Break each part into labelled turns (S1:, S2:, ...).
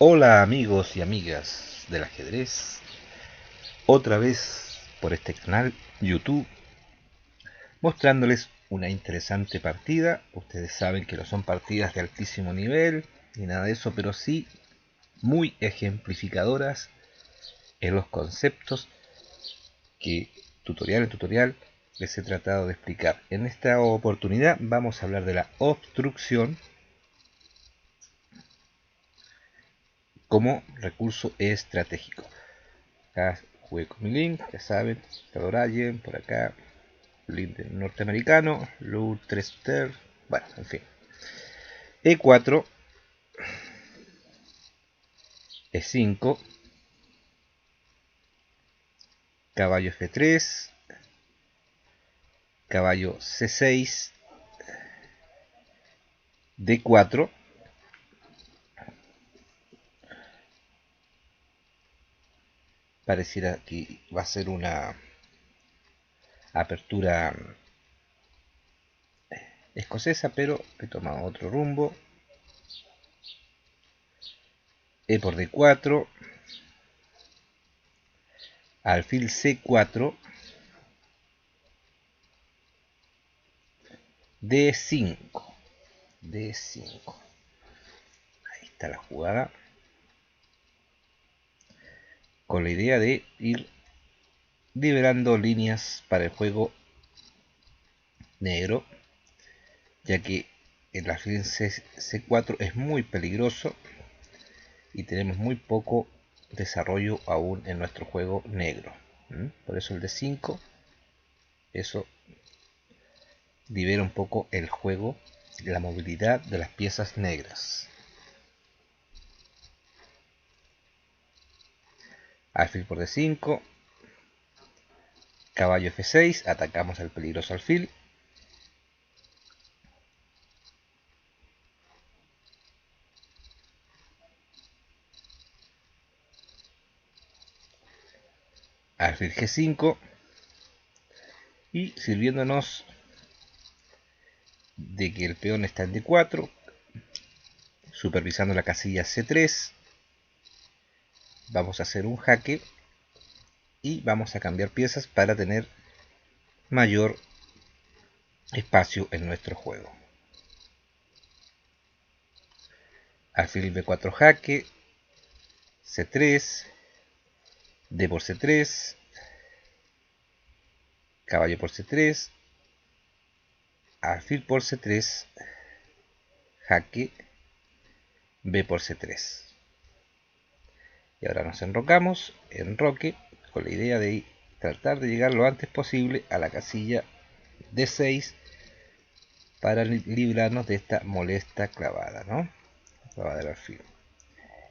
S1: Hola amigos y amigas del ajedrez, otra vez por este canal YouTube, mostrándoles una interesante partida. Ustedes saben que no son partidas de altísimo nivel ni nada de eso, pero sí muy ejemplificadoras en los conceptos que tutorial en tutorial les he tratado de explicar. En esta oportunidad vamos a hablar de la obstrucción como recurso estratégico. Acá jugué con mi link, ya saben, Cadorayen, por acá, link norteamericano, Lutester, bueno, en fin. E4, E5, caballo F3, caballo C6, D4, pareciera que va a ser una apertura escocesa, pero he tomado otro rumbo. E por D4, alfil C4, D5, D5. Ahí está la jugada, con la idea de ir liberando líneas para el juego negro, ya que el alfil C4 es muy peligroso y tenemos muy poco desarrollo aún en nuestro juego negro. Por eso el D5, eso libera un poco el juego, la movilidad de las piezas negras. Alfil por D5, caballo F6, atacamos al peligroso alfil. Alfil G5 y sirviéndonos de que el peón está en D4, supervisando la casilla C3, vamos a hacer un jaque y vamos a cambiar piezas para tener mayor espacio en nuestro juego. Alfil B4 jaque, C3, D por C3, caballo por C3, alfil por C3, jaque, B por C3. Y ahora nos enrocamos, enroque, con la idea de tratar de llegar lo antes posible a la casilla D6 para librarnos de esta molesta clavada, ¿no? Clavada del alfil.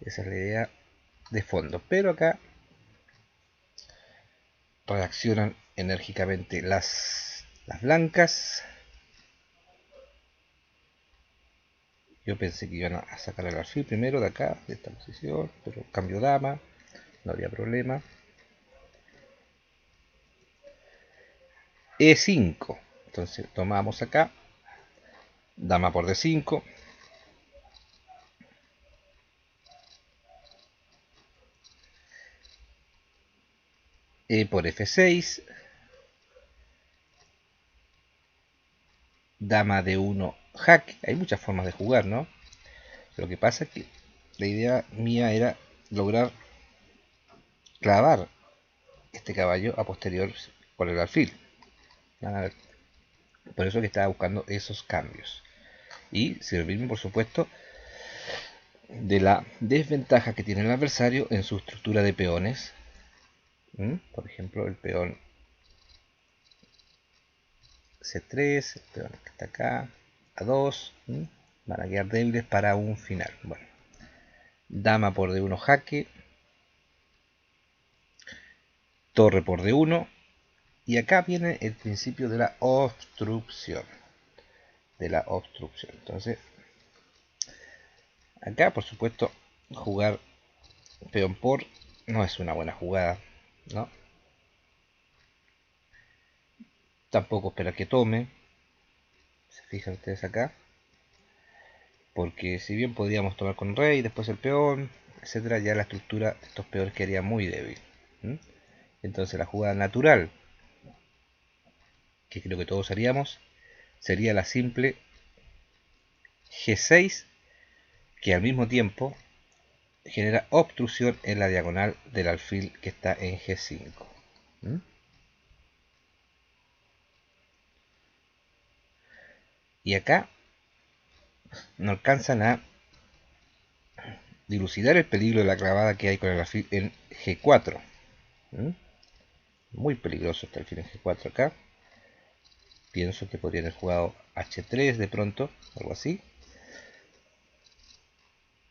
S1: Esa es la idea de fondo. Pero acá reaccionan enérgicamente las blancas. Yo pensé que iban a sacar el alfil primero de acá, de esta posición, pero cambio dama, no había problema. E5, entonces tomamos acá, dama por D5, E por F6, dama D1 jaque. Hay muchas formas de jugar, ¿no? Lo que pasa es que la idea mía era lograr clavar este caballo a posterior por el alfil. Por eso que estaba buscando esos cambios. Y servirme, por supuesto, de la desventaja que tiene el adversario en su estructura de peones. Por ejemplo, el peón C3, el peón que está acá, A2, van a quedar débiles para un final. Bueno, dama por D1 jaque, torre por D1, y acá viene el principio de la obstrucción. Entonces, acá, por supuesto, jugar peón por no es una buena jugada, ¿no? Tampoco esperar que tome, se fijan ustedes acá, porque si bien podríamos tomar con rey, después el peón, etcétera, ya la estructura de estos peones quedaría muy débil. Entonces la jugada natural, que creo que todos haríamos, sería la simple G6, que al mismo tiempo genera obstrucción en la diagonal del alfil que está en G5. Y acá no alcanzan a dilucidar el peligro de la clavada que hay con el alfil en G4. Muy peligroso está el alfil en G4 acá. Pienso que podrían haber jugado H3 de pronto, algo así.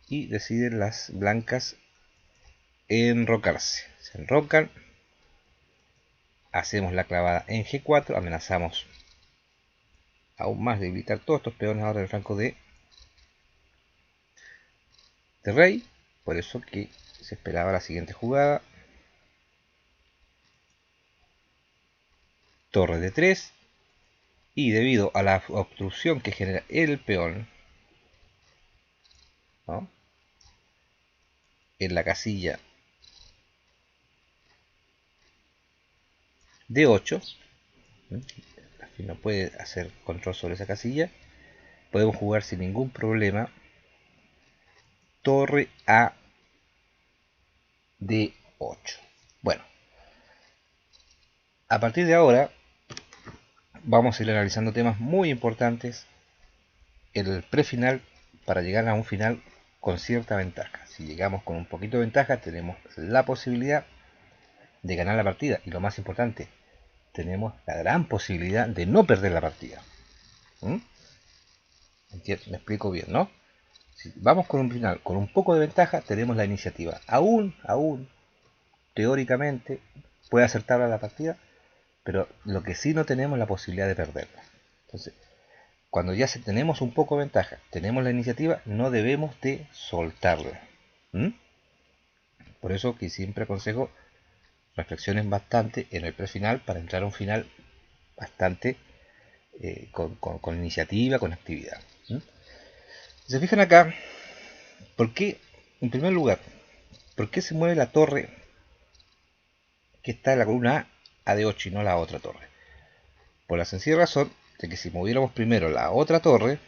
S1: Y deciden las blancas enrocarse. Se enrocan. Hacemos la clavada en G4. Amenazamos aún más de debilitar todos estos peones ahora en el flanco de rey. Por eso que se esperaba la siguiente jugada. Torre de 3. Y debido a la obstrucción que genera el peón, ¿no?, en la casilla de 8, no puede hacer control sobre esa casilla, podemos jugar sin ningún problema torre a D8. Bueno, a partir de ahora vamos a ir analizando temas muy importantes en el prefinal para llegar a un final con cierta ventaja. Si llegamos con un poquito de ventaja, tenemos la posibilidad de ganar la partida, y lo más importante, tenemos la gran posibilidad de no perder la partida. Me explico bien, ¿no? Si vamos con un final con un poco de ventaja, tenemos la iniciativa. Aún, teóricamente, puede acertar a la partida, pero lo que sí no tenemos es la posibilidad de perderla. Entonces, cuando ya tenemos un poco de ventaja, tenemos la iniciativa, no debemos de soltarla. Por eso que siempre aconsejo reflexionen bastante en el prefinal para entrar a un final bastante con iniciativa, con actividad. Se fijan acá, ¿por qué? En primer lugar, ¿por qué se mueve la torre que está en la columna A de 8 y no la otra torre? Por la sencilla razón de que si moviéramos primero la otra torre,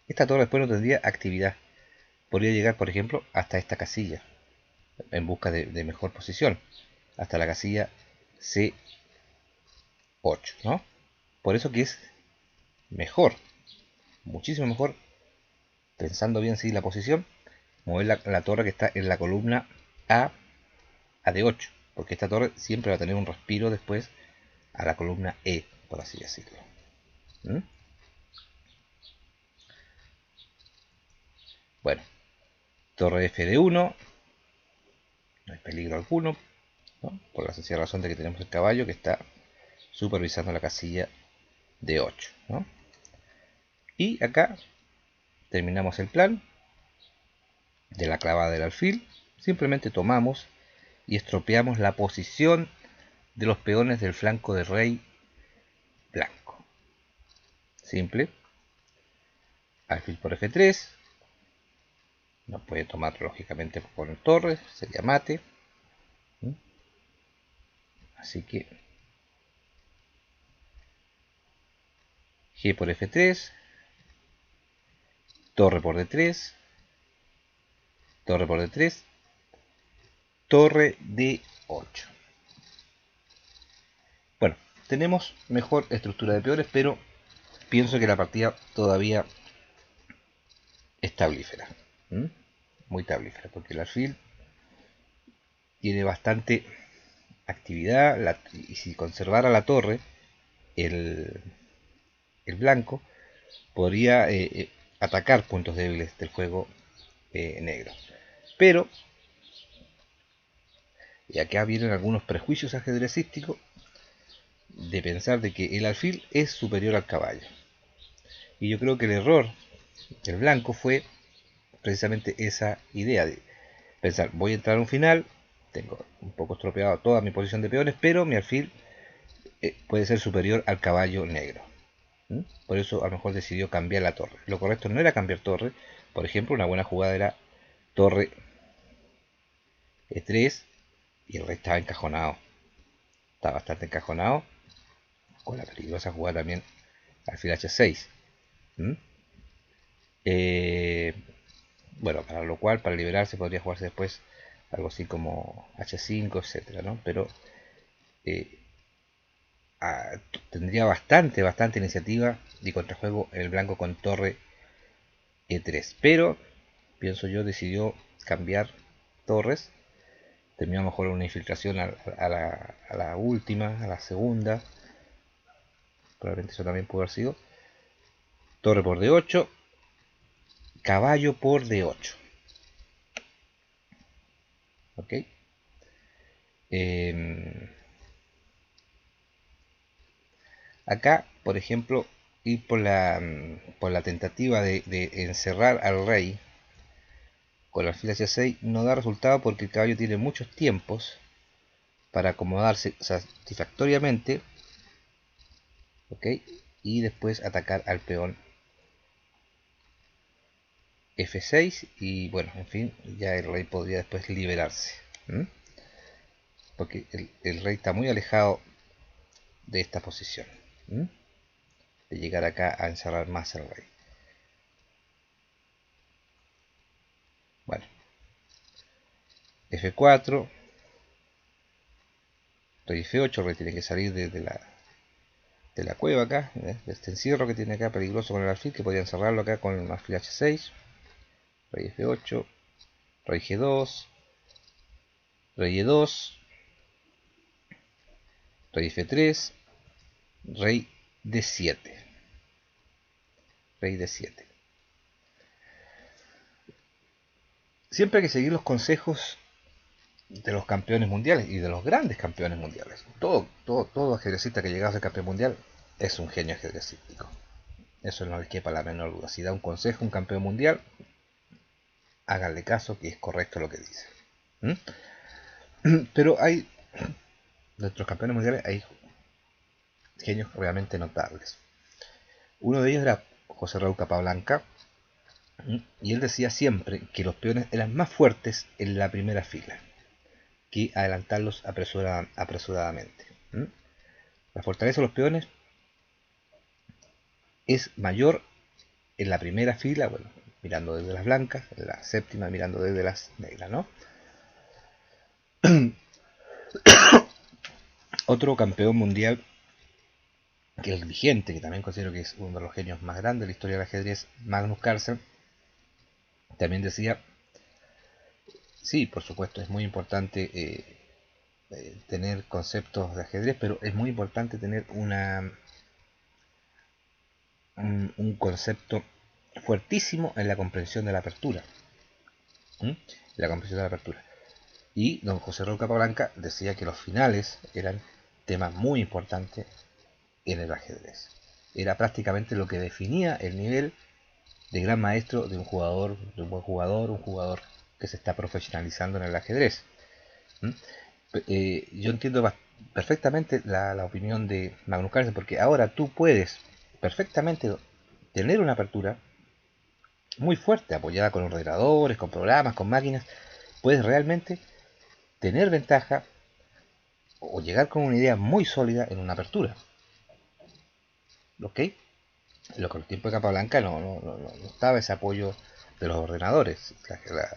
S1: esta torre después no tendría actividad. Podría llegar, por ejemplo, hasta esta casilla, en busca de mejor posición, hasta la casilla C8, ¿no? Por eso que es mejor, muchísimo mejor, pensando bien si la posición, mover la torre que está en la columna A de 8, porque esta torre siempre va a tener un respiro después a la columna E, por así decirlo. Bueno, torre F de 1, no hay peligro alguno, ¿no?, por la sencilla razón de que tenemos el caballo que está supervisando la casilla de 8, ¿no? Y acá terminamos el plan de la clavada del alfil. Simplemente tomamos y estropeamos la posición de los peones del flanco de rey blanco. Simple. Alfil por F3. No puede tomar lógicamente por el torre, sería mate. Así que G por F3. Torre por D3. Torre por D3. Torre D8. Bueno, tenemos mejor estructura de peones, pero pienso que la partida todavía es tablífera. Muy tablífera, porque el alfil tiene bastante actividad, y si conservara la torre, el blanco podría atacar puntos débiles del juego negro. Pero, y acá vienen algunos prejuicios ajedrecísticos de pensar de que el alfil es superior al caballo. Y yo creo que el error del blanco fue precisamente esa idea de pensar, voy a entrar a un final, tengo un poco estropeado toda mi posición de peones, pero mi alfil puede ser superior al caballo negro. Por eso a lo mejor decidió cambiar la torre. Lo correcto no era cambiar torre. Por ejemplo, una buena jugada era torre E3 y el rey estaba encajonado. Está bastante encajonado, con la peligrosa jugada también alfil H6. ¿Mm? Bueno, para lo cual, para liberarse, podría jugarse después algo así como H5, etcétera, ¿no? Pero eh, tendría bastante iniciativa y contrajuego en el blanco con torre E3. Pero, pienso yo, decidió cambiar torres. Terminó mejor una infiltración a la última, a la segunda. Probablemente eso también pudo haber sido. Torre por D8. Caballo por D8. ¿Ok? Acá, por ejemplo, ir por la tentativa de encerrar al rey con la alfil H6 no da resultado porque el caballo tiene muchos tiempos para acomodarse satisfactoriamente, ¿ok? Y después atacar al peón F6 y bueno, en fin, ya el rey podría después liberarse, ¿m? Porque el rey está muy alejado de esta posición, ¿m? De llegar acá a encerrar más al rey. Bueno, F4, rey F8, el rey tiene que salir de la cueva acá, de este encierro que tiene acá peligroso con el alfil, que podría encerrarlo acá con el alfil H6, rey F8, rey G2, rey E2, rey F3, rey D7, rey D7. Siempre hay que seguir los consejos de los campeones mundiales y de los grandes campeones mundiales. Todo ajedrecista que llega a ser campeón mundial es un genio ajedrecístico. Eso no les quepa la menor duda. Si da un consejo a un campeón mundial, háganle caso que es correcto lo que dice. Pero hay, de nuestros campeones mundiales, hay genios realmente notables. Uno de ellos era José Raúl Capablanca, y él decía siempre que los peones eran más fuertes en la primera fila que adelantarlos apresuradamente. La fortaleza de los peones es mayor en la primera fila, bueno, mirando desde las blancas, en la séptima mirando desde las negras, ¿no? Otro campeón mundial, que es el vigente, que también considero que es uno de los genios más grandes de la historia del ajedrez, Magnus Carlsen, también decía, sí, por supuesto, es muy importante tener conceptos de ajedrez, pero es muy importante tener un concepto fuertísimo en la comprensión de la apertura. La comprensión de la apertura. Y don José Raúl Capablanca decía que los finales eran temas muy importantes en el ajedrez. Era prácticamente lo que definía el nivel de gran maestro de un jugador, de un buen jugador, un jugador que se está profesionalizando en el ajedrez. Yo entiendo perfectamente la opinión de Magnus Carlsen, porque ahora tú puedes perfectamente tener una apertura muy fuerte, apoyada con ordenadores, con programas, con máquinas. Puedes realmente tener ventaja o llegar con una idea muy sólida en una apertura. ¿Ok? Lo que en el tiempo de Capablanca no estaba ese apoyo de los ordenadores.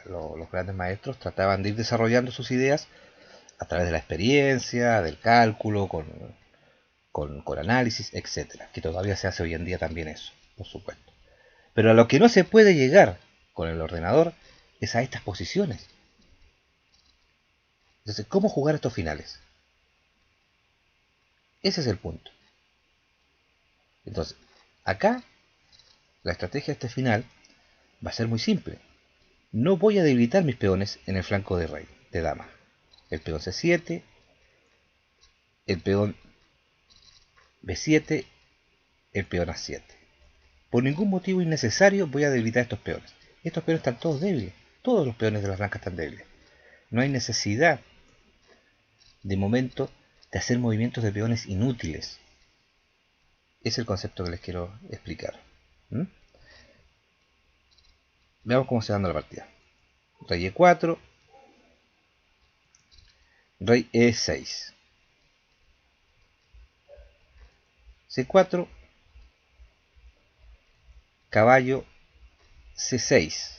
S1: Los grandes maestros trataban de ir desarrollando sus ideas a través de la experiencia, del cálculo, con análisis, etcétera. Que todavía se hace hoy en día también eso, por supuesto. Pero a lo que no se puede llegar con el ordenador es a estas posiciones. Entonces, ¿cómo jugar estos finales? Ese es el punto. Entonces, acá la estrategia de este final va a ser muy simple. No voy a debilitar mis peones en el flanco de rey, de dama. El peón C7, el peón B7, el peón A7. Por ningún motivo innecesario voy a debilitar estos peones. Estos peones están todos débiles. Todos los peones de las blancas están débiles. No hay necesidad, de momento, de hacer movimientos de peones inútiles. Es el concepto que les quiero explicar. Veamos cómo se va dando la partida. rey E4, rey E6, C4, caballo C6,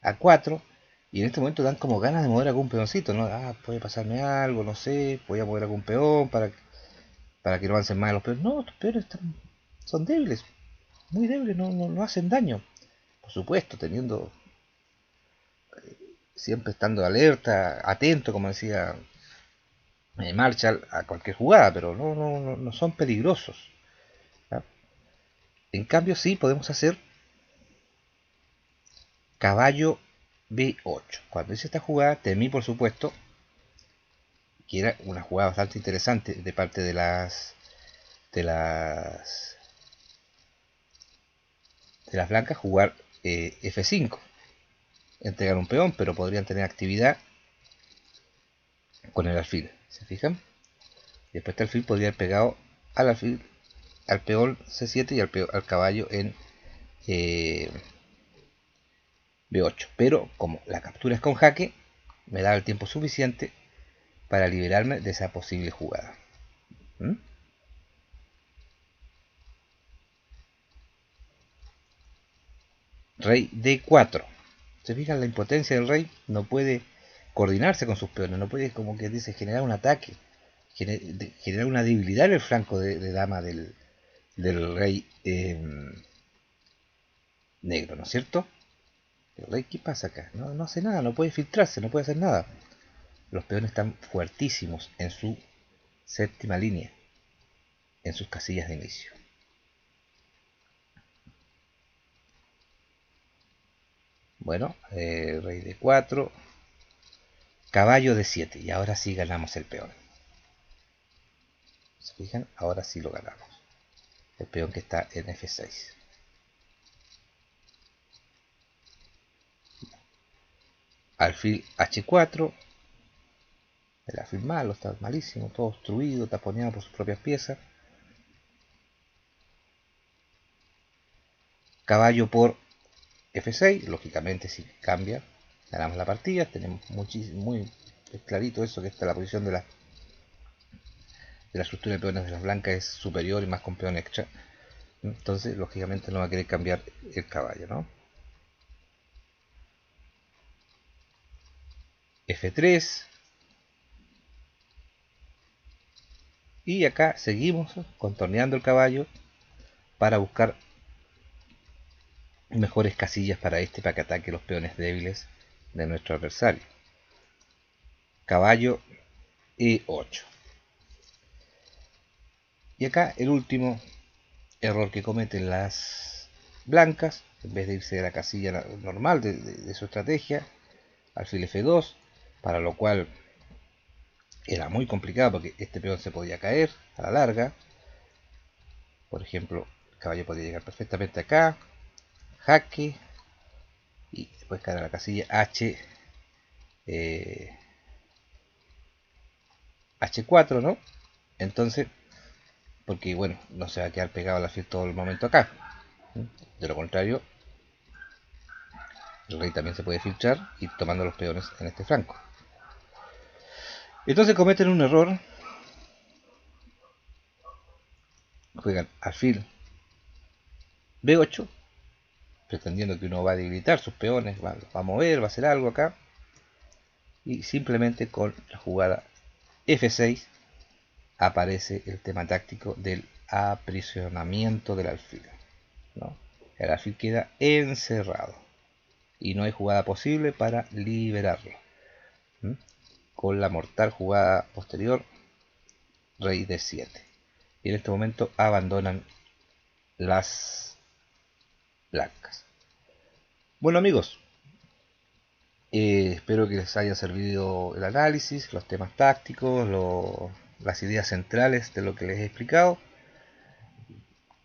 S1: A4, y en este momento dan como ganas de mover algún peoncito, ¿no? Ah, puede pasarme algo, no sé, voy a mover algún peón para que no avancen más los peones. No, los peones son débiles, muy débiles, no hacen daño. Por supuesto, teniendo, siempre estando alerta, atento, como decía Marshall, a cualquier jugada, pero no son peligrosos, ¿ya? En cambio, sí podemos hacer caballo B8. Cuando hice esta jugada, temí, por supuesto, que era una jugada bastante interesante de parte de las blancas, jugar F5, entregar un peón, pero podrían tener actividad con el alfil, ¿se fijan? Y después este alfil podría haber pegado al alfil, al peón C7 y al caballo en B8, pero como la captura es con jaque, me da el tiempo suficiente para liberarme de esa posible jugada. ¿Mm? Rey D4. ¿Se fijan la impotencia del rey? No puede coordinarse con sus peones, no puede, como que dice, generar un ataque, generar una debilidad en el flanco de dama del rey negro, ¿no es cierto? El rey, ¿qué pasa acá? No hace nada, no puede filtrarse, no puede hacer nada. Los peones están fuertísimos en su séptima línea, en sus casillas de inicio. Bueno, rey de 4, caballo de 7, y ahora sí ganamos el peón. ¿Se fijan? Ahora sí lo ganamos. El peón que está en F6. Alfil H4. El alfil malo, está malísimo, todo obstruido, taponeado por sus propias piezas. Caballo por F6, lógicamente si cambia, ganamos la partida. Tenemos muy clarito eso, que está la posición de la estructura de peones de las blancas es superior y más con peón extra. Entonces, lógicamente no va a querer cambiar el caballo, ¿no? F3. Y acá seguimos contorneando el caballo para buscar mejores casillas para que ataque los peones débiles de nuestro adversario. Caballo E8. Y acá el último error que cometen las blancas, en vez de irse de la casilla normal de su estrategia, alfil F2, para lo cual era muy complicado porque este peón se podía caer a la larga. Por ejemplo, el caballo podía llegar perfectamente acá, jaque, y después caer a la casilla H4, ¿no? Entonces, porque bueno, no se va a quedar pegado al alfil todo el momento acá. De lo contrario, el rey también se puede filtrar y tomando los peones en este flanco. Entonces cometen un error. Juegan alfil B8, pretendiendo que uno va a debilitar sus peones, va a mover, va a hacer algo acá. Y simplemente con la jugada F6 aparece el tema táctico del aprisionamiento del alfil, ¿no? El alfil queda encerrado y no hay jugada posible para liberarlo. Con la mortal jugada posterior, rey de 7. Y en este momento abandonan las blancas. Bueno amigos, espero que les haya servido el análisis, los temas tácticos, las ideas centrales de lo que les he explicado.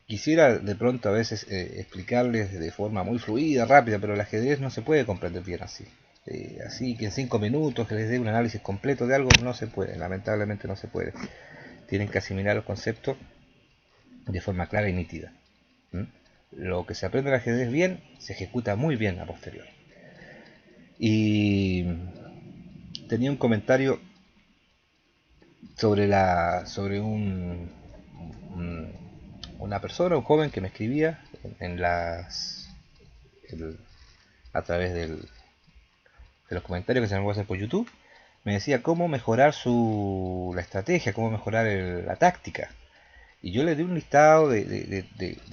S1: Quisiera de pronto a veces explicarles de forma muy fluida, rápida, pero el ajedrez no se puede comprender bien así. Así que en 5 minutos que les dé un análisis completo de algo no se puede, lamentablemente no se puede. Tienen que asimilar los conceptos de forma clara y nítida. lo que se aprende en el ajedrez bien, se ejecuta muy bien a posteriori. Y tenía un comentario sobre una persona, un joven que me escribía en el- a través de los comentarios que se me puede hacer por YouTube. Me decía cómo mejorar la estrategia, cómo mejorar la táctica. Y yo le di un listado de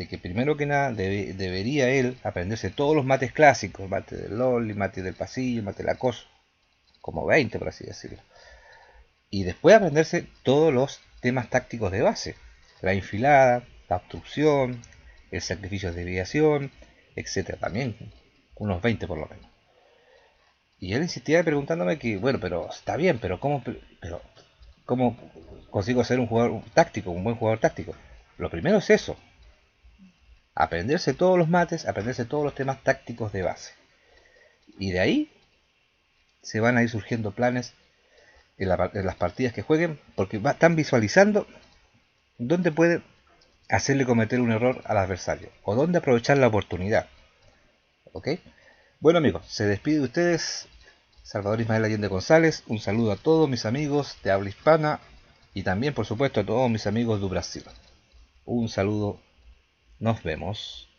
S1: que primero que nada debería él aprenderse todos los mates clásicos, mate del Loli, mate del pasillo, mate del acoso, como 20 por así decirlo. Y después aprenderse todos los temas tácticos de base, la infilada, la obstrucción, el sacrificio de desviación, etcétera. También unos 20 por lo menos. Y él insistía preguntándome que, bueno, pero está bien, ¿cómo consigo ser un jugador táctico, un buen jugador táctico? Lo primero es eso, aprenderse todos los mates, aprenderse todos los temas tácticos de base. Y de ahí se van a ir surgiendo planes en las partidas que jueguen, porque están visualizando dónde puede hacerle cometer un error al adversario, o dónde aprovechar la oportunidad. ¿Ok? Bueno amigos, se despide de ustedes Salvador Ismael Allende González. Un saludo a todos mis amigos de habla hispana y también por supuesto a todos mis amigos de Brasil. Un saludo, nos vemos.